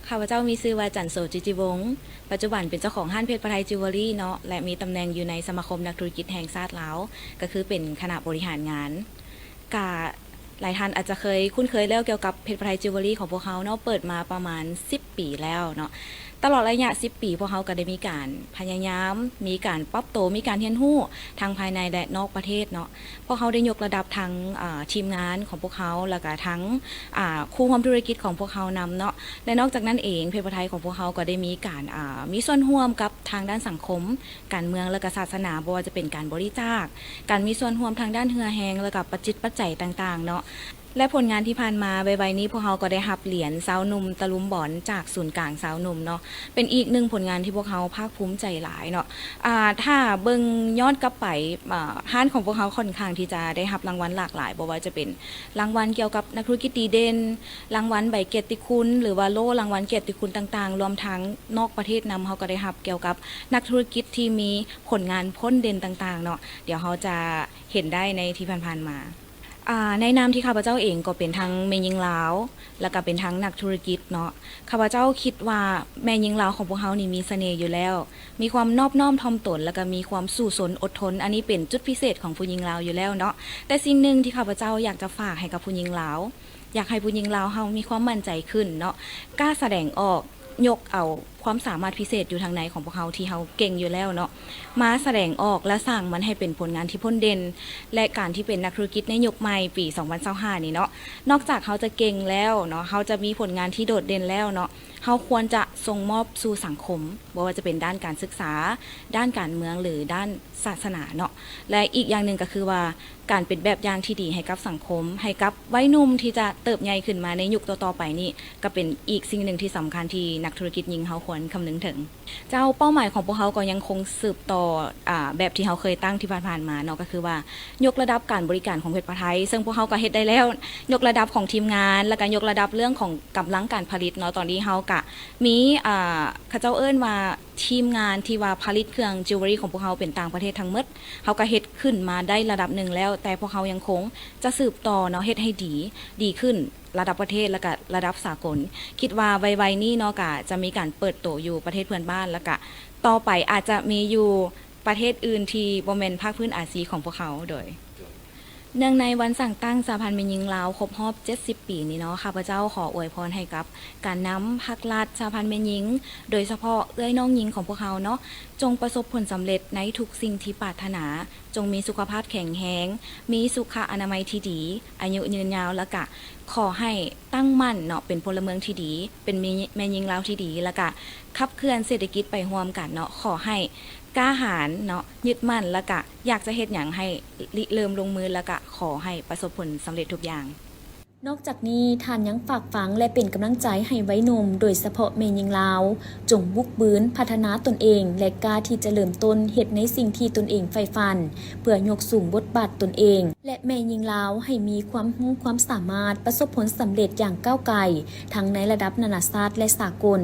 ข้าพเจ้ามีชื่อว่าจันโสจิตติวงศ์ปัจจุบันเป็นเจ้าของห้างเพชรพะไทยจิวเวลรี่เนาะและมีตำแหน่งอยู่ในสมาคมนักธุรกิจแห่งชาติลาวก็คือเป็นคณะบริหารงานกะหลายท่านอาจจะเคยคุ้นเคยแล้วเกี่ยวกับเพชรพะไทยจิวเวลรี่ของพวกเขาเนาะเปิดมาประมาณ10 ปีแล้วเนาะตลอดระยะ10 ปีพวกเขาก็ได้มีการพยายามมีการปรับโตมีการเรียนรู้ทางภายในและนอกประเทศเนาะพวกเขาได้ยกระดับทั้งทีมงานของพวกเขาแล้วก็ทั้งคู่ร่วมธุรกิจของพวกเขานำเนาะและนอกจากนั้นเองเพชรพะไทยของพวกเขาก็ได้มีการมีส่วนร่วมกับทางด้านสังคมการเมืองและก็ศาสนาบ่ว่าจะเป็นการบริจาคการมีส่วนร่วมทางด้านเหือแหงและก็ปัจจิตปัจจัยต่างๆเนาะ และผลงานที่ผ่านมาใบนี้พวกเขาก็ได้รับเหรียญสาวหนุ่มตะลุมบอลจากศูนย์กลางสาวหนุ่มเนาะเป็นอีกหนึ่งผลงานที่พวกเขาภาคภูมิใจหลายเนาะถ้าเบิ่งย้อนกลับไปห้านของพวกเขาค่อนข้างที่จะได้รับรางวัลหลากหลายบ่ว่าจะเป็นรางวัลเกี่ยวกับนักธุรกิจดีเด่นรางวัลใบเกียรติคุณหรือว่าโล่รางวัลเกียรติคุณต่างๆรวมทั้งนอกประเทศนำเขาก็ได้รับเกี่ยวกับนักธุรกิจที่มีผลงานพ้นเด่นต่างๆเนาะเดี๋ยวเขาจะเห็นได้ในที่ผ่านๆมาในนามที่ข้าพเจ้าเองก็เป็นทั้งแม่หญิงลาวแล้วก็เป็นทั้งนักธุรกิจเนาะข้าพเจ้าคิดว่าแม่หญิงลาวของพวกเขานี่มีเสน่ห์อยู่แล้วมีความนอบน้อมถ่อมตนแล้วก็มีความสู้สนอดทนอันนี้เป็นจุดพิเศษของผู้หญิงลาวอยู่แล้วเนาะแต่สิ่งหนึ่งที่ข้าพเจ้าอยากจะฝากให้กับผู้หญิงลาวอยากให้ผู้หญิงลาวเฮามีความมั่นใจขึ้นเนาะกล้าแสดงออกยกเอาความสามารถพิเศษอยู่ทางในของพวกเขาที่เขาเก่งอยู่แล้วเนาะมาแสดงออกและสร้างมันให้เป็นผลงานที่พ้นเด่นและการที่เป็นนักธุรกิจในยุคใหม่ปี 2025 นี่เนาะนอกจากเขาจะเก่งแล้วเนาะเขาจะมีผลงานที่โดดเด่นแล้วเนาะเขาควรจะส่งมอบสู่สังคมบ่ว่าจะเป็นด้านการศึกษาด้านการเมืองหรือด้านศาสนาเนาะและอีกอย่างหนึ่งก็คือว่าการเป็นแบบอย่างที่ดีให้กับสังคมให้กับวัยหนุ่มที่จะเติบใหญ่ขึ้นมาในยุคต่อๆไปนี่ก็เป็นอีกสิ่งหนึ่งที่สำคัญที่นักธุรกิจหญิงเขาควรคำนึงถึงเจ้าเป้าหมายของพวกเขาก็ยังคงสืบต่อแบบที่เขาเคยตั้งที่ผ่านมาเนาะก็คือว่ายกระดับการบริการของเพชรไทยซึ่งพวกเขาก็เฮ็ดได้แล้วยกระดับของทีมงานและการยกระดับเรื่องของกำลังการผลิตเนาะตอนนี้เขาก็มีเขาเจ้าเอิ้นว่าทีมงานที่ว่าผลิตเครื่องจิวเวลรี่ของพวกเขาเป็นต่างประเทศทั้งหมดเขาก็เฮ็ดขึ้นมาได้ระดับหนึ่งแล้วแต่พวกเขายังคงจะสืบต่อเนาะเฮ็ดให้ดีขึ้นระดับประเทศแล้วก็ระดับสากลคิดว่าไวๆนี้เนาะก็จะมีการเปิดตัวอยู่ประเทศเพื่อนบ้านแล้วก็ต่อไปอาจจะมีอยู่ประเทศอื่นที่บ่แม่นภาคพื้นอาเซียนของพวกเขาโดยเนื่องในวันสั่งตั้งสหพันธ์แม่หญิงลาวครบรอบ70 ปีนี้เนาะข้าพเจ้าขออวยพรให้กับการนำภาครัฐสหพันธ์แม่หญิงโดยเฉพาะเอื้อยน้องหญิงของพวกเขาเนาะจงประสบผลสำเร็จในทุกสิ่งที่ปรารถนาจงมีสุขภาพแข็งแรงมีสุขอนามัยที่ดีอายุยืนยาวและก็ขอให้ตั้งมั่นเนาะเป็นพลเมืองที่ดีเป็นแม่หญิงลาวที่ดีแล้วก็ขับเคลื่อนเศรษฐกิจไปร่วมกันเนาะขอให้กล้าหาญเนาะยึดมั่นแล้วก็อยากจะเฮ็ดหยังให้ริเริ่มลงมือแล้วก็ขอให้ประสบผลสำเร็จทุกอย่างนอกจากนี้ท่านยังฝากฝังและเป็นกำลังใจให้ไว้หนุ่มโดยเฉพาะแม่หญิงลาวจงบุกบืนพัฒนาตนเองและกล้าที่จะเริ่มต้นเฮ็ดในสิ่งที่ตนเองใฝ่ฝันเพื่อยกสูงบทบาทตนเองและแม่หญิงลาวให้มีความรู้ความสามารถประสบผลสำเร็จอย่างก้าวไกลทั้งในระดับนานาชาติและสากล